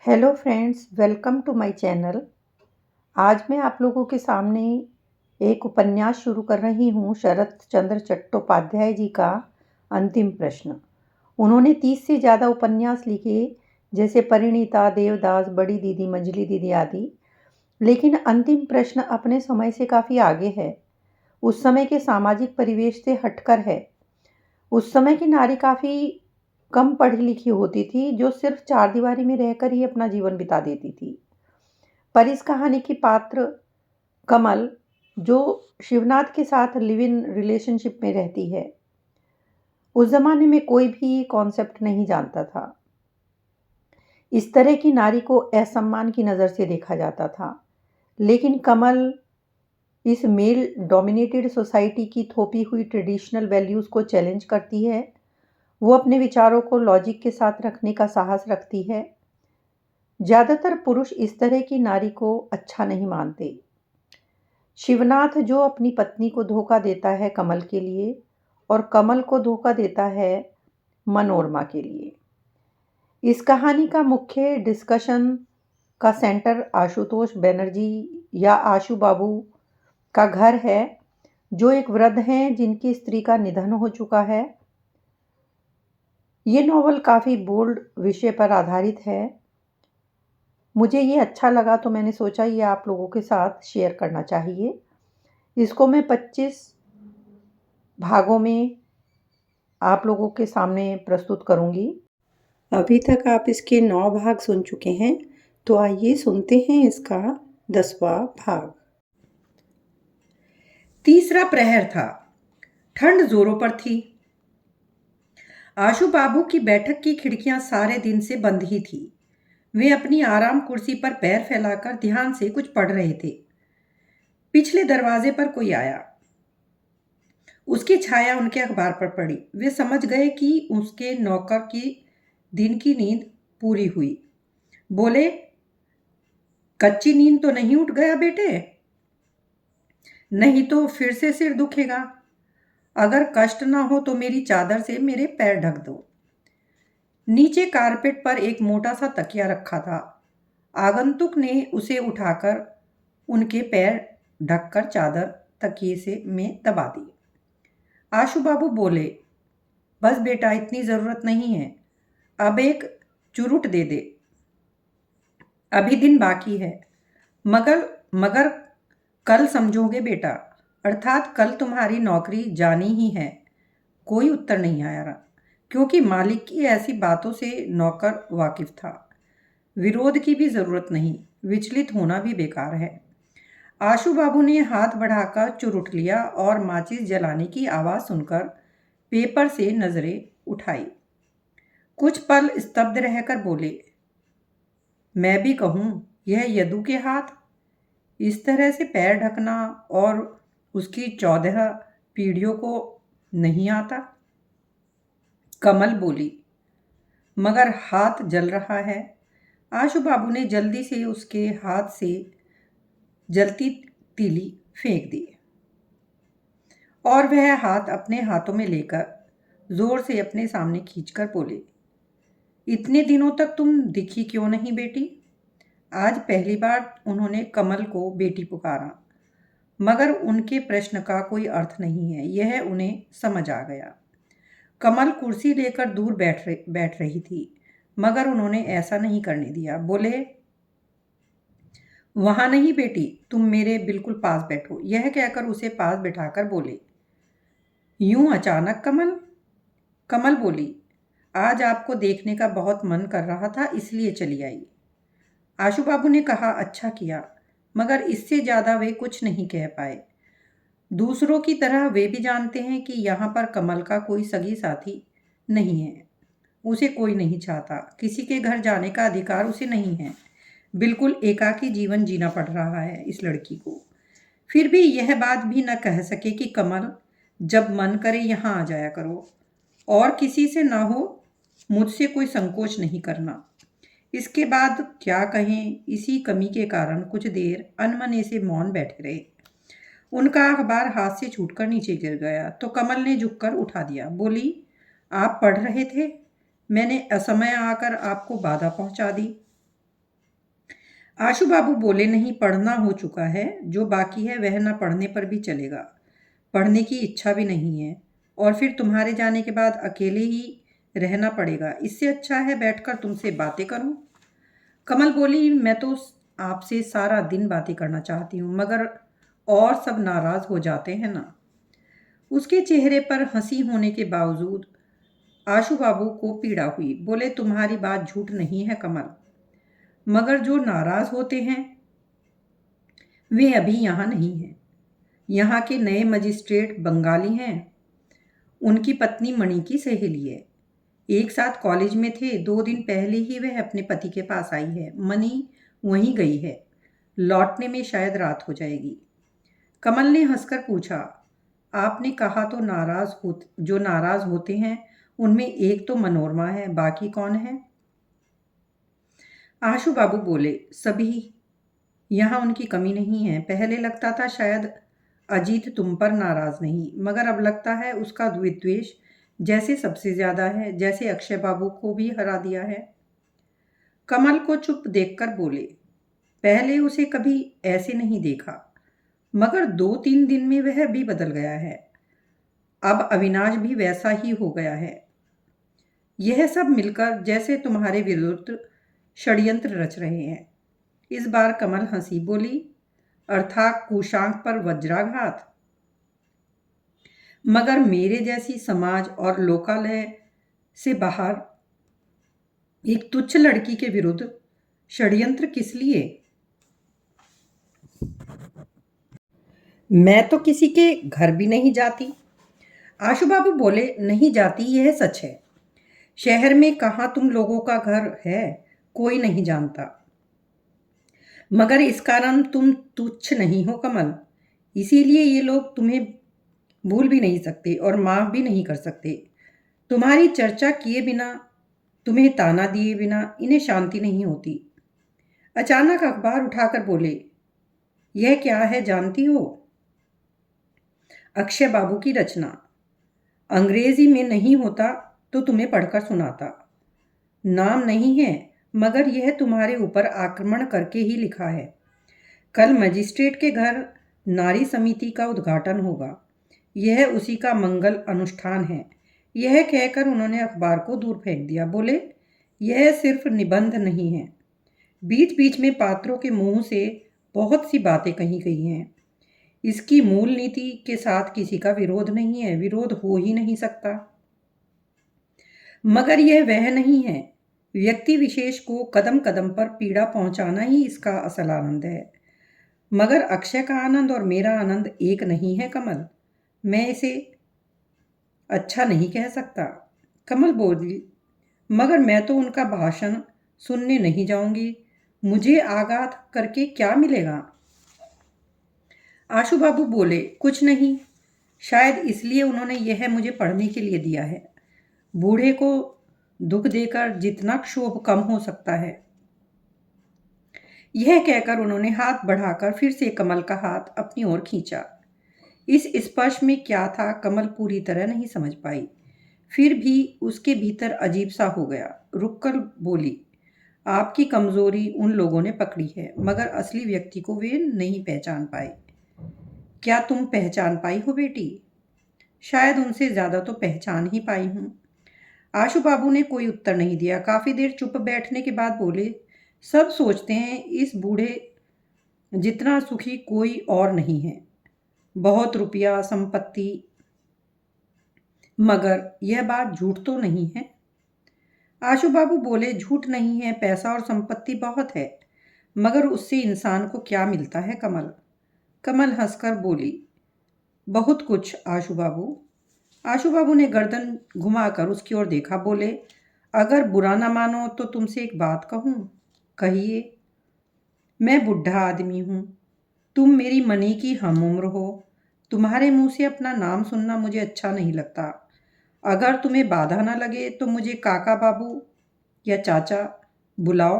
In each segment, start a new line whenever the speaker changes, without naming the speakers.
Hello friends, welcome to my channel. आज मैं आप लोगों के सामने एक उपन्यास शुरू कर रही हूँ, शरत चंद्र चट्टोपाध्याय जी का अंतिम प्रश्न। उन्होंने 30 से ज़्यादा उपन्यास लिखे, जैसे परिणीता, देवदास, बड़ी दीदी, मंजली दीदी आदि। लेकिन अंतिम प्रश्न अपने समय से काफ़ी आगे है, उस समय के सामाजिक परिवेश से हटकर है। उस समय की नारी काफ़ी कम पढ़ी लिखी होती थी, जो सिर्फ चारदीवारी में रहकर ही अपना जीवन बिता देती थी। पर इस कहानी की पात्र कमल, जो शिवनाथ के साथ लिव इन रिलेशनशिप में रहती है, उस ज़माने में कोई भी कॉन्सेप्ट नहीं जानता था। इस तरह की नारी को असम्मान की नज़र से देखा जाता था। लेकिन कमल इस मेल डोमिनेटेड सोसाइटी की थोपी हुई ट्रेडिशनल वैल्यूज़ को चैलेंज करती है। वो अपने विचारों को लॉजिक के साथ रखने का साहस रखती है। ज़्यादातर पुरुष इस तरह की नारी को अच्छा नहीं मानते। शिवनाथ, जो अपनी पत्नी को धोखा देता है कमल के लिए, और कमल को धोखा देता है मनोरमा के लिए। इस कहानी का मुख्य डिस्कशन का सेंटर आशुतोष बनर्जी या आशु बाबू का घर है, जो एक वृद्ध हैं जिनकी स्त्री का निधन हो चुका है। ये नॉवल काफ़ी बोल्ड विषय पर आधारित है। मुझे ये अच्छा लगा तो मैंने सोचा ये आप लोगों के साथ शेयर करना चाहिए। इसको मैं 25 भागों में आप लोगों के सामने प्रस्तुत करूंगी। अभी तक आप इसके 9 भाग सुन चुके हैं, तो आइए सुनते हैं इसका 10वां भाग।
तीसरा प्रहर था। ठंड जोरों पर थी। आशु बाबू की बैठक की खिड़कियां सारे दिन से बंद ही थी। वे अपनी आराम कुर्सी पर पैर फैलाकर ध्यान से कुछ पढ़ रहे थे। पिछले दरवाजे पर कोई आया। उसकी छाया उनके अखबार पर पड़ी। वे समझ गए कि उसके नौकर की दिन की नींद पूरी हुई। बोले, कच्ची नींद तो नहीं उठ गया बेटे? नहीं तो फिर से सिर दुखेगा। अगर कष्ट ना हो तो मेरी चादर से मेरे पैर ढक दो। नीचे कारपेट पर एक मोटा सा तकिया रखा था। आगंतुक ने उसे उठाकर उनके पैर ढककर चादर तकिए से में दबा दी। आशु बाबू बोले, बस बेटा, इतनी ज़रूरत नहीं है। अब एक चुरुट दे दे। अभी दिन बाकी है। मगर मगर कल समझोगे बेटा, अर्थात कल तुम्हारी नौकरी जानी ही है। कोई उत्तर नहीं आया रहा, क्योंकि मालिक की ऐसी बातों से नौकर वाकिफ था। विरोध की भी जरूरत नहीं, विचलित होना भी बेकार है। आशु बाबू ने हाथ बढ़ाकर चुरुट लिया और माचिस जलाने की आवाज़ सुनकर पेपर से नजरें उठाई। कुछ पल स्तब्ध रहकर बोले, मैं भी कहूँ, यह यदु के हाथ। इस तरह से पैर ढकना और उसकी 14 पीढ़ियों को नहीं आता। कमल बोली, मगर हाथ जल रहा है। आशु बाबू ने जल्दी से उसके हाथ से जलती तीली फेंक दी और वह हाथ अपने हाथों में लेकर जोर से अपने सामने खींचकर बोले, इतने दिनों तक तुम दिखी क्यों नहीं बेटी? आज पहली बार उन्होंने कमल को बेटी पुकारा, मगर उनके प्रश्न का कोई अर्थ नहीं है, यह उन्हें समझ आ गया। कमल कुर्सी लेकर दूर बैठ रही थी, मगर उन्होंने ऐसा नहीं करने दिया। बोले, वहां नहीं बेटी, तुम मेरे बिल्कुल पास बैठो। यह कहकर उसे पास बिठाकर बोले, यूं अचानक कमल? कमल बोली, आज आपको देखने का बहुत मन कर रहा था, इसलिए चली आई। आशु बाबू ने कहा, अच्छा किया, मगर इससे ज्यादा वे कुछ नहीं कह पाए। दूसरों की तरह वे भी जानते हैं कि यहाँ पर कमल का कोई सगी साथी नहीं है। उसे कोई नहीं चाहता, किसी के घर जाने का अधिकार उसे नहीं है। बिल्कुल एकाकी जीवन जीना पड़ रहा है इस लड़की को। फिर भी यह बात भी न कह सके कि कमल, जब मन करे यहाँ आ जाया करो, और किसी से ना हो, मुझसे कोई संकोच नहीं करना। इसके बाद क्या कहें, इसी कमी के कारण कुछ देर अनमने से मौन बैठे रहे। उनका अखबार हाथ से छूटकर नीचे गिर गया तो कमल ने झुककर उठा दिया। बोली, आप पढ़ रहे थे, मैंने असमय आकर आपको बाधा पहुंचा दी। आशु बाबू बोले, नहीं, पढ़ना हो चुका है, जो बाकी है वह ना पढ़ने पर भी चलेगा। पढ़ने की इच्छा भी नहीं है, और फिर तुम्हारे जाने के बाद अकेले ही रहना पड़ेगा। इससे अच्छा है बैठकर तुमसे बातें करूं। कमल बोली, मैं तो आपसे सारा दिन बातें करना चाहती हूँ, मगर और सब नाराज हो जाते हैं ना। उसके चेहरे पर हंसी होने के बावजूद आशु बाबू को पीड़ा हुई। बोले, तुम्हारी बात झूठ नहीं है कमल, मगर जो नाराज होते हैं वे अभी यहाँ नहीं हैं। यहाँ के नए मजिस्ट्रेट बंगाली हैं। उनकी पत्नी मणि की सहेली है। एक साथ कॉलेज में थे। 2 दिन पहले ही वह अपने पति के पास आई है। मणि वहीं गई है। लौटने में शायद रात हो जाएगी। कमल ने हंसकर पूछा, आपने कहा तो जो नाराज होते हैं उनमें एक तो मनोरमा है, बाकी कौन है? आशु बाबू बोले, सभी। यहाँ उनकी कमी नहीं है। पहले लगता था शायद अजीत तुम पर नाराज नहीं, मगर अब लगता है उसका विद्वेष जैसे सबसे ज्यादा है, जैसे अक्षय बाबू को भी हरा दिया है। कमल को चुप देखकर बोले, पहले उसे कभी ऐसे नहीं देखा, मगर 2-3 दिन में वह भी बदल गया है। अब अविनाश भी वैसा ही हो गया है। यह सब मिलकर जैसे तुम्हारे विरुद्ध षड्यंत्र रच रहे हैं। इस बार कमल हंसी। बोली, अर्थात कुशांक पर वज्राघात। मगर मेरे जैसी समाज और लोकालय से बाहर एक तुच्छ लड़की के विरुद्ध षड्यंत्र किस लिए? मैं तो किसी के घर भी नहीं जाती। आशु बाबू बोले, नहीं जाती, यह सच है। शहर में कहाँ तुम लोगों का घर है, कोई नहीं जानता। मगर इस कारण तुम तुच्छ नहीं हो कमल। इसीलिए ये लोग तुम्हें भूल भी नहीं सकते और माफ भी नहीं कर सकते। तुम्हारी चर्चा किए बिना, तुम्हें ताना दिए बिना इन्हें शांति नहीं होती। अचानक अखबार उठाकर बोले, यह क्या है जानती हो? अक्षय बाबू की रचना। अंग्रेजी में नहीं होता तो तुम्हें पढ़कर सुनाता। नाम नहीं है, मगर यह तुम्हारे ऊपर आक्रमण करके ही लिखा है। कल मजिस्ट्रेट के घर नारी समिति का उद्घाटन होगा। यह उसी का मंगल अनुष्ठान है। यह कहकर उन्होंने अखबार को दूर फेंक दिया। बोले, यह सिर्फ निबंध नहीं है। बीच बीच में पात्रों के मुंह से बहुत सी बातें कही गई हैं। इसकी मूल नीति के साथ किसी का विरोध नहीं है, विरोध हो ही नहीं सकता। मगर यह वह नहीं है। व्यक्ति विशेष को कदम कदम पर पीड़ा पहुंचाना ही इसका असल आनंद है। मगर अक्षय का आनंद और मेरा आनंद एक नहीं है कमल। मैं इसे अच्छा नहीं कह सकता। कमल बोली, मगर मैं तो उनका भाषण सुनने नहीं जाऊंगी। मुझे आघात करके क्या मिलेगा? आशु बाबू बोले, कुछ नहीं। शायद इसलिए उन्होंने यह मुझे पढ़ने के लिए दिया है। बूढ़े को दुख देकर जितना क्षोभ कम हो सकता है। यह कहकर उन्होंने हाथ बढ़ाकर फिर से कमल का हाथ अपनी ओर खींचा। इस स्पर्श में क्या था कमल पूरी तरह नहीं समझ पाई। फिर भी उसके भीतर अजीब सा हो गया। रुककर बोली, आपकी कमजोरी उन लोगों ने पकड़ी है, मगर असली व्यक्ति को वे नहीं पहचान पाए। क्या तुम पहचान पाई हो बेटी? शायद उनसे ज्यादा तो पहचान ही पाई हूं। आशु बाबू ने कोई उत्तर नहीं दिया। काफी देर चुप बैठने के बाद बोले, सब सोचते हैं इस बूढ़े जितना सुखी कोई और नहीं है। बहुत रुपया, संपत्ति, मगर यह बात झूठ तो नहीं है। आशु बाबू बोले, झूठ नहीं है। पैसा और संपत्ति बहुत है, मगर उससे इंसान को क्या मिलता है कमल? कमल हंसकर बोली, बहुत कुछ आशु बाबू। आशु बाबू ने गर्दन घुमाकर उसकी ओर देखा। बोले, अगर बुरा ना मानो तो तुमसे एक बात कहूँ? कहिए। मैं बुढ़ा आदमी हूँ। तुम मेरी मनी की हम उम्र हो। तुम्हारे मुंह से अपना नाम सुनना मुझे अच्छा नहीं लगता। अगर तुम्हें बाधा ना लगे तो मुझे काका बाबू या चाचा बुलाओ।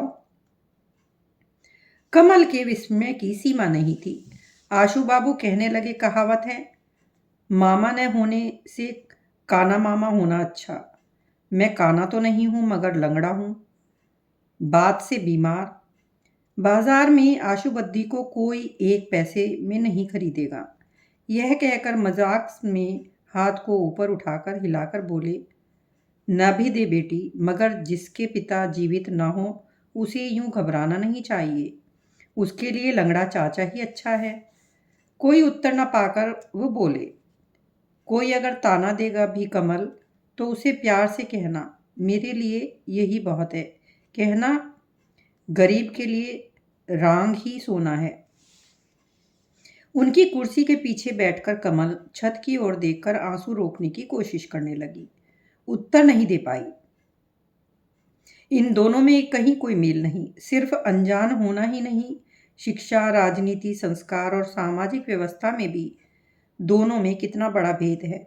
कमल के विस्मय की सीमा नहीं थी। आशु बाबू कहने लगे, कहावत है, मामा न होने से काना मामा होना अच्छा। मैं काना तो नहीं हूं, मगर लंगड़ा हूं, बात से बीमार। बाजार में आशुबद्दी को कोई 1 पैसे में नहीं खरीदेगा। यह कहकर मजाक में हाथ को ऊपर उठाकर हिलाकर बोले, न भी दे बेटी, मगर जिसके पिता जीवित न हो उसे यूं घबराना नहीं चाहिए। उसके लिए लंगड़ा चाचा ही अच्छा है। कोई उत्तर न पाकर वो बोले, कोई अगर ताना देगा भी कमल, तो उसे प्यार से कहना, मेरे लिए यही बहुत है। कहना, गरीब के लिए रांग ही सोना है। उनकी कुर्सी के पीछे बैठकर कमल छत की ओर देखकर आंसू रोकने की कोशिश करने लगी। उत्तर नहीं दे पाई। इन दोनों में कहीं कोई मेल नहीं। सिर्फ अनजान होना ही नहीं, शिक्षा, राजनीति, संस्कार और सामाजिक व्यवस्था में भी दोनों में कितना बड़ा भेद है।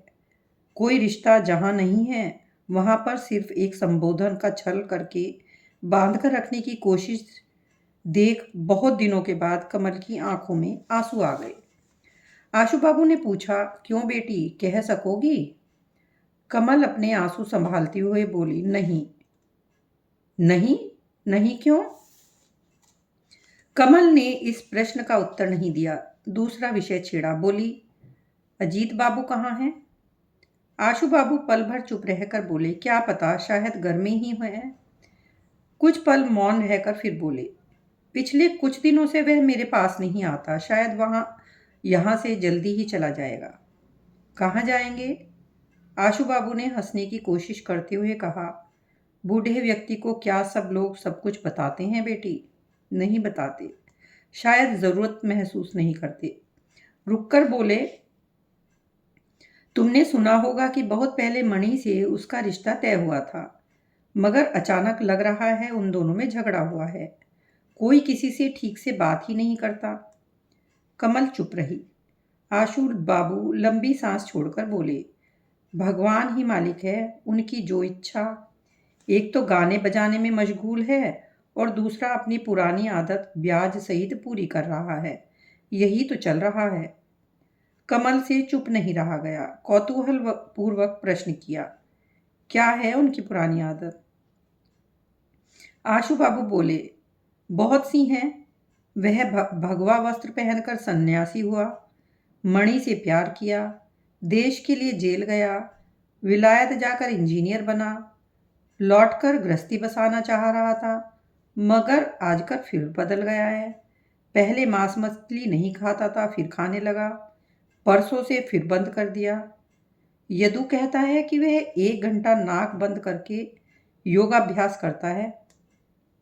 कोई रिश्ता जहां नहीं है वहां पर सिर्फ एक संबोधन का छल करके बांध कर रखने की कोशिश देख बहुत दिनों के बाद कमल की आंखों में आंसू आ गए। आशु बाबू ने पूछा, क्यों बेटी, कह सकोगी? कमल अपने आंसू संभालती हुए बोली, नहीं। नहीं? नहीं क्यों? कमल ने इस प्रश्न का उत्तर नहीं दिया। दूसरा विषय छेड़ा। बोली, अजीत बाबू कहाँ हैं? आशु बाबू पल भर चुप रहकर बोले, क्या पता, शायद घर में ही है। कुछ पल मौन रहकर फिर बोले, पिछले कुछ दिनों से वह मेरे पास नहीं आता। शायद यहाँ से जल्दी ही चला जाएगा। कहाँ जाएंगे? आशु बाबू ने हंसने की कोशिश करते हुए कहा, बूढ़े व्यक्ति को क्या सब लोग सब कुछ बताते हैं बेटी? नहीं बताते। शायद ज़रूरत महसूस नहीं करते। रुककर बोले, तुमने सुना होगा कि बहुत पहले मणि से उसका रिश्ता तय हुआ था, मगर अचानक लग रहा है उन दोनों में झगड़ा हुआ है। कोई किसी से ठीक से बात ही नहीं करता। कमल चुप रही। आशु बाबू लंबी सांस छोड़कर बोले, भगवान ही मालिक है, उनकी जो इच्छा। एक तो गाने बजाने में मशगूल है और दूसरा अपनी पुरानी आदत ब्याज सहित पूरी कर रहा है। यही तो चल रहा है। कमल से चुप नहीं रहा गया। कौतूहल पूर्वक प्रश्न किया, क्या है उनकी पुरानी आदत? आशु बाबू बोले, बहुत सी हैं। वह भगवा वस्त्र पहनकर सन्यासी हुआ, मणि से प्यार किया, देश के लिए जेल गया, विलायत जाकर इंजीनियर बना, लौटकर गृहस्थी बसाना चाह रहा था, मगर आजकल फिर बदल गया है। पहले मांस मछली नहीं खाता था, फिर खाने लगा। परसों से फिर बंद कर दिया। यदु कहता है कि वह 1 घंटा नाक बंद करके योगाभ्यास करता है।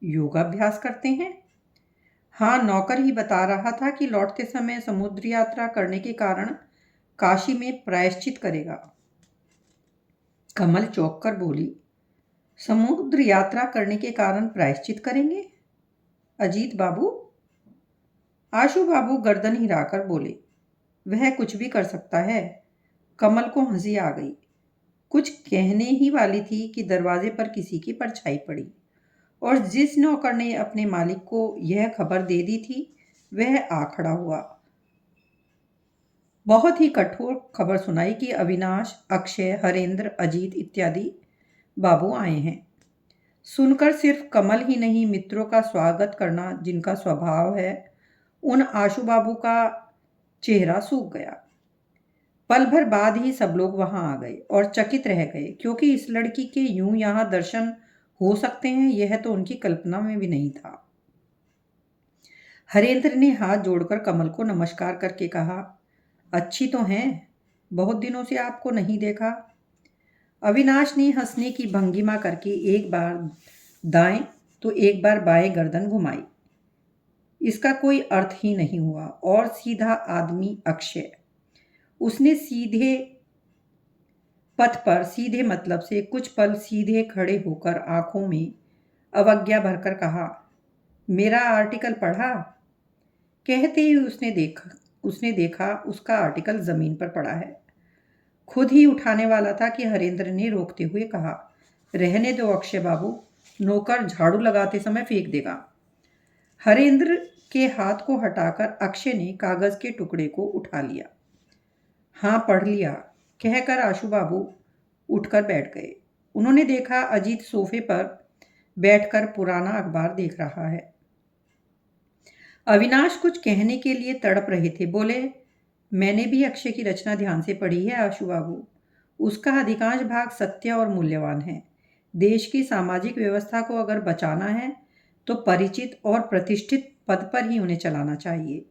योगाभ्यास करते हैं? हाँ, नौकर ही बता रहा था कि लौटते समय समुद्र यात्रा करने के कारण काशी में प्रायश्चित करेगा। कमल चौंक कर बोली, समुद्र यात्रा करने के कारण प्रायश्चित करेंगे? अजीत बाबू? आशु बाबू गर्दन हिलाकर बोले, वह कुछ भी कर सकता है। कमल को हंसी आ गई। कुछ कहने ही वाली थी कि दरवाजे पर किसी की परछाई पड़ी और जिस नौकर ने अपने मालिक को यह खबर दे दी थी वह आ खड़ा हुआ। बहुत ही कठोर खबर सुनाई कि अविनाश, अक्षय, हरेंद्र, अजीत इत्यादि बाबू आए हैं। सुनकर सिर्फ कमल ही नहीं, मित्रों का स्वागत करना जिनका स्वभाव है, उन आशु बाबू का चेहरा सूख गया। पल भर बाद ही सब लोग वहां आ गए और चकित रह गए, क्योंकि इस लड़की के यूं यहां दर्शन हो सकते हैं यह तो उनकी कल्पना में भी नहीं था। हरेंद्र ने हाथ जोड़कर कमल को नमस्कार करके कहा, अच्छी तो हैं, बहुत दिनों से आपको नहीं देखा। अविनाश ने हंसने की भंगिमा करके एक बार दाएं तो एक बार बाएं गर्दन घुमाई। इसका कोई अर्थ ही नहीं हुआ। और सीधा आदमी अक्षय, उसने सीधे पथ पर सीधे मतलब से कुछ पल सीधे खड़े होकर आंखों में अवज्ञा भरकर कहा, मेरा आर्टिकल पढ़ा? कहते ही उसने देखा उसका आर्टिकल जमीन पर पड़ा है। खुद ही उठाने वाला था कि हरेंद्र ने रोकते हुए कहा, रहने दो अक्षय बाबू, नौकर झाड़ू लगाते समय फेंक देगा। हरेंद्र के हाथ को हटाकर अक्षय ने कागज के टुकड़े को उठा लिया। हाँ, पढ़ लिया, कहकर आशु बाबू उठकर बैठ गए। उन्होंने देखा अजीत सोफे पर बैठकर पुराना अखबार देख रहा है। अविनाश कुछ कहने के लिए तड़प रहे थे। बोले, मैंने भी अक्षय की रचना ध्यान से पढ़ी है आशु बाबू। उसका अधिकांश भाग सत्य और मूल्यवान है। देश की सामाजिक व्यवस्था को अगर बचाना है तो परिचित और प्रतिष्ठित पद पर ही उन्हें चलाना चाहिए।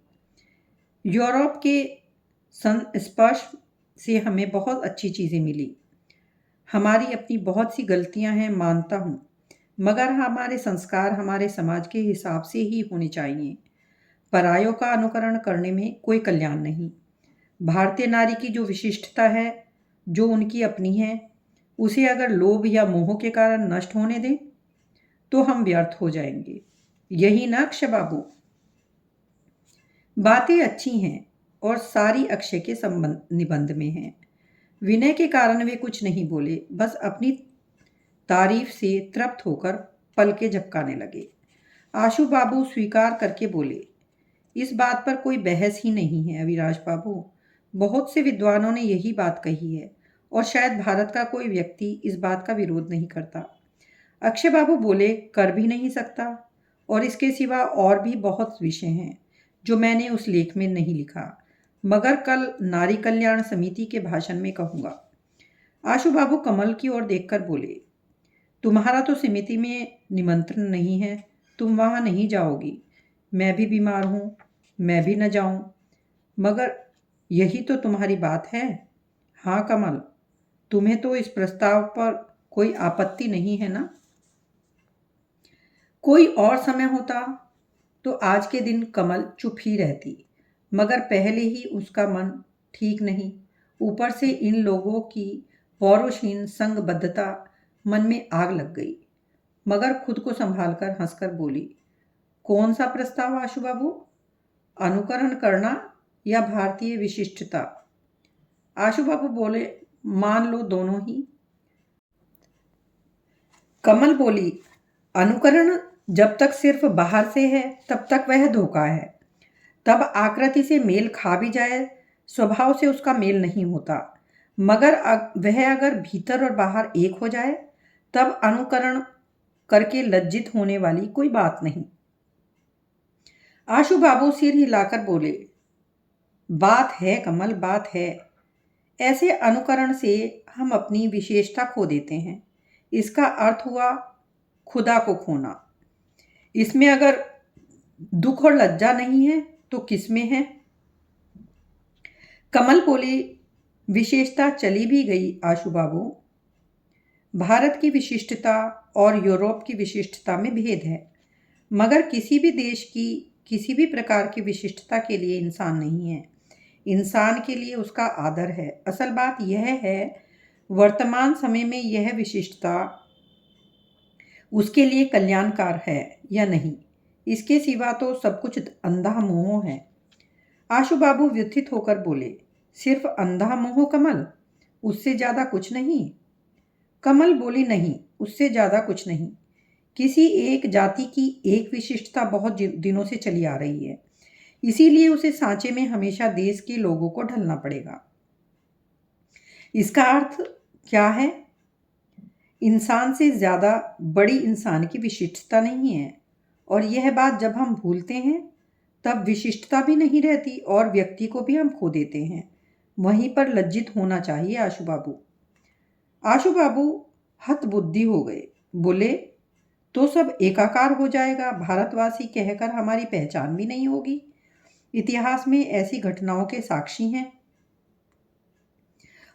यूरोप के संस्पर्श से हमें बहुत अच्छी चीज़ें मिली। हमारी अपनी बहुत सी गलतियां हैं, मानता हूँ, मगर हमारे संस्कार हमारे समाज के हिसाब से ही होने चाहिए। परायों का अनुकरण करने में कोई कल्याण नहीं। भारतीय नारी की जो विशिष्टता है, जो उनकी अपनी है, उसे अगर लोभ या मोह के कारण नष्ट होने दें तो हम व्यर्थ हो जाएंगे। यही ना अक्षय बाबू? बातें अच्छी हैं और सारी अक्षय के संबंध निबंध में हैं। विनय के कारण वे कुछ नहीं बोले, बस अपनी तारीफ से तृप्त होकर पलके झपकाने लगे। आशु बाबू स्वीकार करके बोले, इस बात पर कोई बहस ही नहीं है अविनाश बाबू। बहुत से विद्वानों ने यही बात कही है और शायद भारत का कोई व्यक्ति इस बात का विरोध नहीं करता। अक्षय बाबू बोले, कर भी नहीं सकता, और इसके सिवा और भी बहुत विषय हैं जो मैंने उस लेख में नहीं लिखा, मगर कल नारी कल्याण समिति के भाषण में कहूँगा। आशु बाबू कमल की ओर देखकर बोले, तुम्हारा तो समिति में निमंत्रण नहीं है, तुम वहाँ नहीं जाओगी। मैं भी बीमार हूँ, मैं भी न जाऊँ, मगर यही तो तुम्हारी बात है। हाँ कमल, तुम्हें तो इस प्रस्ताव पर कोई आपत्ति नहीं है ना? कोई और समय होता तो आज के दिन कमल चुप ही रहती, मगर पहले ही उसका मन ठीक नहीं। ऊपर से इन लोगों की पौरुषहीन संगबद्धता मन में आग लग गई, मगर खुद को संभालकर हंसकर बोली, कौन सा प्रस्ताव आशु बाबू? अनुकरण करना या भारतीय विशिष्टता? आशु बाबू बोले, मान लो दोनों ही। कमल बोली, अनुकरण जब तक सिर्फ बाहर से है तब तक वह धोखा है। तब आकृति से मेल खा भी जाए, स्वभाव से उसका मेल नहीं होता, मगर वह अगर भीतर और बाहर एक हो जाए तब अनुकरण करके लज्जित होने वाली कोई बात नहीं। आशु बाबू सिर हिलाकर बोले, बात है कमल, बात है। ऐसे अनुकरण से हम अपनी विशेषता खो देते हैं। इसका अर्थ हुआ खुदा को खोना। इसमें अगर दुख और लज्जा नहीं है तो किसमें है? कमल बोली, विशेषता चली भी गई आशु बाबू। भारत की विशिष्टता और यूरोप की विशिष्टता में भेद है, मगर किसी भी देश की किसी भी प्रकार की विशिष्टता के लिए इंसान नहीं है। इंसान के लिए उसका आदर है। असल बात यह है, वर्तमान समय में यह विशिष्टता उसके लिए कल्याणकार है या नहीं। इसके सिवा तो सब कुछ अंधा मोह है। आशु बाबू व्यथित होकर बोले, सिर्फ अंधा मोह कमल, उससे ज़्यादा कुछ नहीं? कमल बोली, नहीं, उससे ज़्यादा कुछ नहीं। किसी एक जाति की एक विशिष्टता बहुत दिनों से चली आ रही है, इसीलिए उसे सांचे में हमेशा देश के लोगों को ढलना पड़ेगा। इसका अर्थ क्या है? इंसान से ज़्यादा बड़ी इंसान की विशिष्टता नहीं है, और यह बात जब हम भूलते हैं तब विशिष्टता भी नहीं रहती और व्यक्ति को भी हम खो देते हैं। वहीं पर लज्जित होना चाहिए आशु बाबू। आशु बाबू हतबुद्धि हो गए। बोले, तो सब एकाकार हो जाएगा, भारतवासी कहकर हमारी पहचान भी नहीं होगी। इतिहास में ऐसी घटनाओं के साक्षी हैं।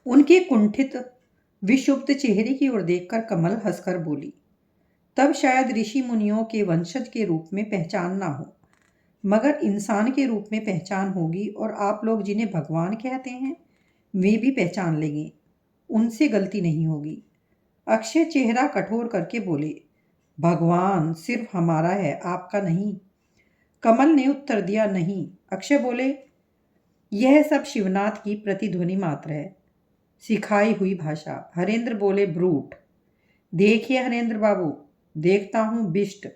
उनके कुंठित विक्षुब्ध चेहरे की ओर देखकर कमल हंसकर बोली, तब शायद ऋषि मुनियों के वंशज के रूप में पहचान ना हो, मगर इंसान के रूप में पहचान होगी, और आप लोग जिन्हें भगवान कहते हैं वे भी पहचान लेंगे। उनसे गलती नहीं होगी। अक्षय चेहरा कठोर करके बोले, भगवान सिर्फ हमारा है, आपका नहीं। कमल ने उत्तर दिया, नहीं। अक्षय बोले, यह सब शिवनाथ की प्रतिध्वनि मात्र है, सिखाई हुई भाषा। हरेंद्र बोले, ब्रूट। देखिए हरेंद्र बाबू, देखता हूं बिष्ट।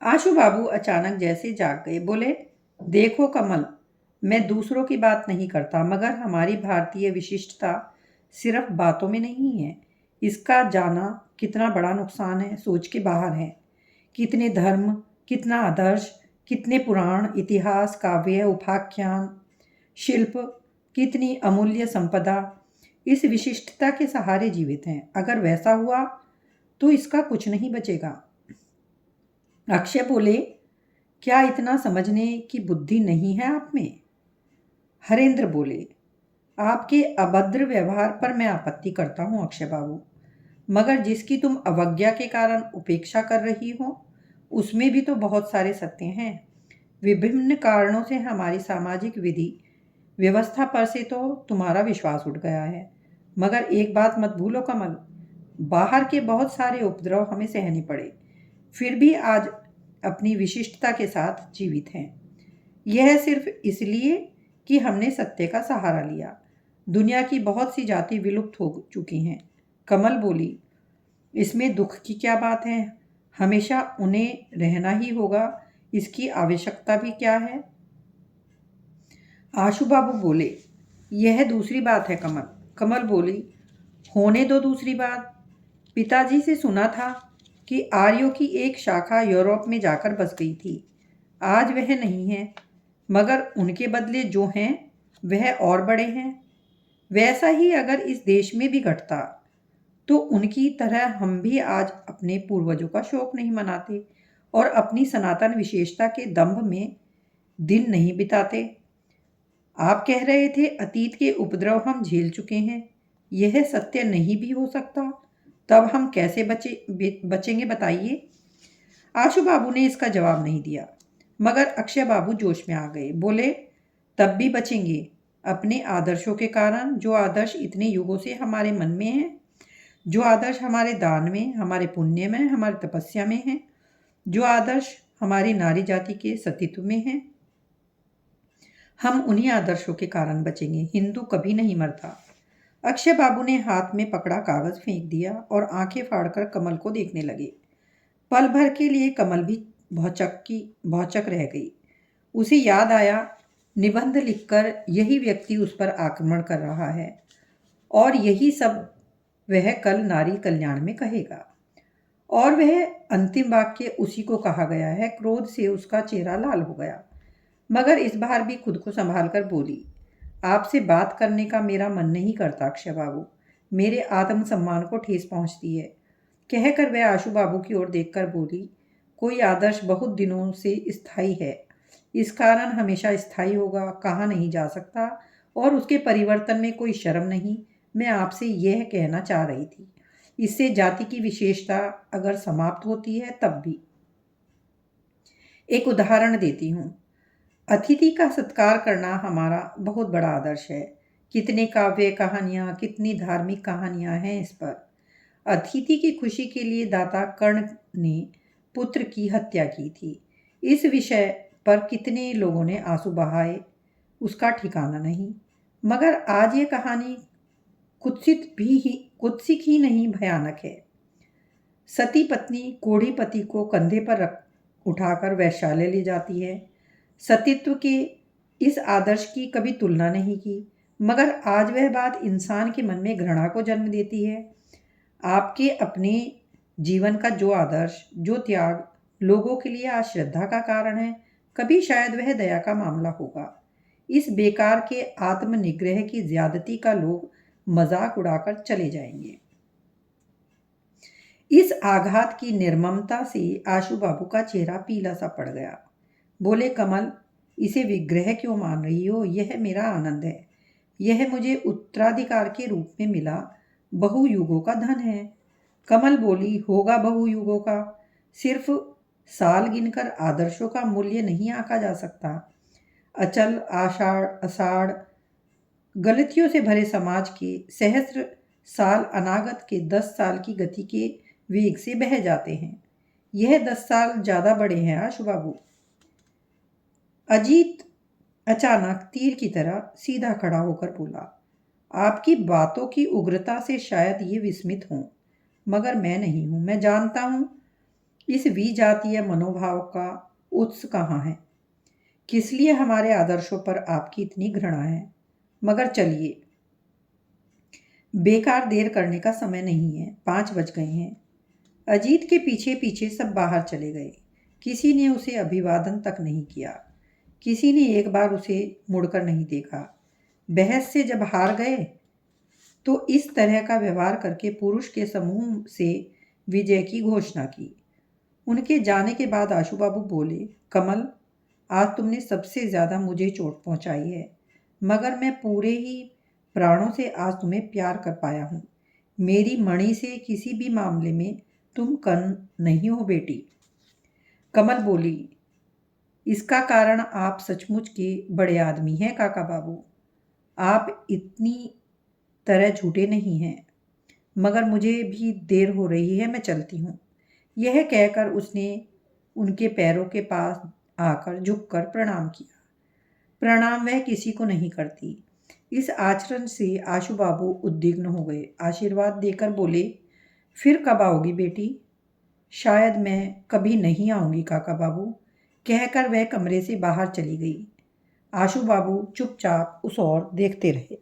आशु बाबू अचानक जैसे जाग गए। बोले, देखो कमल, मैं दूसरों की बात नहीं करता, मगर हमारी भारतीय विशिष्टता सिर्फ बातों में नहीं है। इसका जाना कितना बड़ा नुकसान है, सोच के बाहर है। कितने धर्म, कितना आदर्श, कितने पुराण, इतिहास, काव्य, उपाख्यान, शिल्प, कितनी अमूल्य संपदा इस विशिष्टता के सहारे जीवित हैं। अगर वैसा हुआ तो इसका कुछ नहीं बचेगा। अक्षय बोले, क्या इतना समझने की बुद्धि नहीं है आप में? हरेंद्र बोले, आपके अभद्र व्यवहार पर मैं आपत्ति करता हूँ अक्षय बाबू, मगर जिसकी तुम अवज्ञा के कारण उपेक्षा कर रही हो उसमें भी तो बहुत सारे सत्य हैं। विभिन्न कारणों से हमारी सामाजिक विधि व्यवस्था पर से तो तुम्हारा विश्वास उठ गया है, मगर एक बात मत भूलो कमल, बाहर के बहुत सारे उपद्रव हमें सहने पड़े, फिर भी आज अपनी विशिष्टता के साथ जीवित हैं। यह सिर्फ इसलिए कि हमने सत्य का सहारा लिया। दुनिया की बहुत सी जाति विलुप्त हो चुकी हैं। कमल बोली, इसमें दुख की क्या बात है? हमेशा उन्हें रहना ही होगा, इसकी आवश्यकता भी क्या है? आशु बाबू बोले, यह दूसरी बात है कमल। कमल बोली, होने दो दूसरी बात। पिताजी से सुना था कि आर्यों की एक शाखा यूरोप में जाकर बस गई थी। आज वह नहीं है, मगर उनके बदले जो हैं वह और बड़े हैं। वैसा ही अगर इस देश में भी घटता तो उनकी तरह हम भी आज अपने पूर्वजों का शोक नहीं मनाते और अपनी सनातन विशेषता के दंभ में दिन नहीं बिताते। आप कह रहे थे अतीत के उपद्रव हम झेल चुके हैं। यह सत्य नहीं भी हो सकता, तब हम कैसे बचेंगे बताइए? आशु बाबू ने इसका जवाब नहीं दिया, मगर अक्षय बाबू जोश में आ गए। बोले, तब भी बचेंगे, अपने आदर्शों के कारण। जो आदर्श इतने युगों से हमारे मन में हैं, जो आदर्श हमारे दान में, हमारे पुण्य में, हमारी तपस्या में हैं, जो आदर्श हमारी नारी जाति के सतीत्व में हैं, हम उन्हीं आदर्शों के कारण बचेंगे। हिंदू कभी नहीं मरता। अक्षय बाबू ने हाथ में पकड़ा कागज फेंक दिया और आंखें फाड़कर कमल को देखने लगे। पल भर के लिए कमल भी भौचक रह गई। उसे याद आया, निबंध लिखकर यही व्यक्ति उस पर आक्रमण कर रहा है और यही सब वह कल नारी कल्याण में कहेगा। और वह अंतिम वाक्य उसी को कहा गया है। क्रोध से उसका चेहरा लाल हो गया, मगर इस बार भी खुद को संभाल कर बोली, आपसे बात करने का मेरा मन नहीं करता अक्षय बाबू, मेरे आत्मसम्मान को ठेस पहुंचती है। कहकर वह आशु बाबू की ओर देखकर बोली, कोई आदर्श बहुत दिनों से स्थायी है, इस कारण हमेशा स्थायी होगा, कहा नहीं जा सकता, और उसके परिवर्तन में कोई शर्म नहीं। मैं आपसे यह कहना चाह रही थी, इससे जाति की विशेषता अगर समाप्त होती है तब भी। एक उदाहरण देती हूँ। अतिथि का सत्कार करना हमारा बहुत बड़ा आदर्श है। कितने काव्य कहानियाँ, कितनी धार्मिक कहानियाँ हैं इस पर। अतिथि की खुशी के लिए दाता कर्ण ने पुत्र की हत्या की थी। इस विषय पर कितने लोगों ने आंसू बहाए, उसका ठिकाना नहीं। मगर आज ये कहानी कुत्सित ही नहीं भयानक है। सती पत्नी कोढ़ी पति को कंधे पर उठाकर वैश्यालय ले जाती है। सतीत्व के इस आदर्श की कभी तुलना नहीं की, मगर आज वह बात इंसान के मन में घृणा को जन्म देती है। आपके अपने जीवन का जो आदर्श, जो त्याग लोगों के लिए आज श्रद्धा का कारण है, कभी शायद वह दया का मामला होगा। इस बेकार के आत्मनिग्रह की ज्यादती का लोग मजाक उड़ाकर चले जाएंगे। इस आघात की निर्ममता से आशु बाबू का चेहरा पीला सा पड़ गया। बोले, कमल, इसे विग्रह क्यों मान रही हो? यह मेरा आनंद है। यह मुझे उत्तराधिकार के रूप में मिला बहुयुगों का धन है। कमल बोली, होगा बहुयुगों का, सिर्फ साल गिनकर आदर्शों का मूल्य नहीं आंका जा सकता। अचल अषाढ़ गलतियों से भरे समाज के सहस्र साल अनागत के 10 साल की गति के वेग से बह जाते हैं। यह 10 साल ज्यादा बड़े हैं आशु बाबू। अजीत अचानक तीर की तरह सीधा खड़ा होकर बोला, आपकी बातों की उग्रता से शायद ये विस्मित हूं, मगर मैं नहीं हूं। मैं जानता हूं इस विजातीय मनोभाव का उत्स कहाँ है, किस लिए हमारे आदर्शों पर आपकी इतनी घृणा है। मगर चलिए, बेकार देर करने का समय नहीं है, 5 बज गए हैं। अजीत के पीछे पीछे सब बाहर चले गए। किसी ने उसे अभिवादन तक नहीं किया। किसी ने एक बार उसे मुड़कर नहीं देखा। बहस से जब हार गए तो इस तरह का व्यवहार करके पुरुष के समूह से विजय की घोषणा की। उनके जाने के बाद आशू बाबू बोले, कमल, आज तुमने सबसे ज़्यादा मुझे चोट पहुंचाई है, मगर मैं पूरे ही प्राणों से आज तुम्हें प्यार कर पाया हूँ। मेरी मणि से किसी भी मामले में तुम कम नहीं हो बेटी। कमल बोली, इसका कारण आप सचमुच के बड़े आदमी हैं काका बाबू। आप इतनी तरह झूठे नहीं हैं। मगर मुझे भी देर हो रही है, मैं चलती हूँ। यह कहकर उसने उनके पैरों के पास आकर झुककर प्रणाम किया। प्रणाम वह किसी को नहीं करती। इस आचरण से आशू बाबू उद्विग्न हो गए। आशीर्वाद देकर बोले, फिर कब आओगी बेटी? शायद मैं कभी नहीं आऊँगी काका बाबू, कहकर वह कमरे से बाहर चली गई। आशू बाबू चुपचाप उस ओर देखते रहे।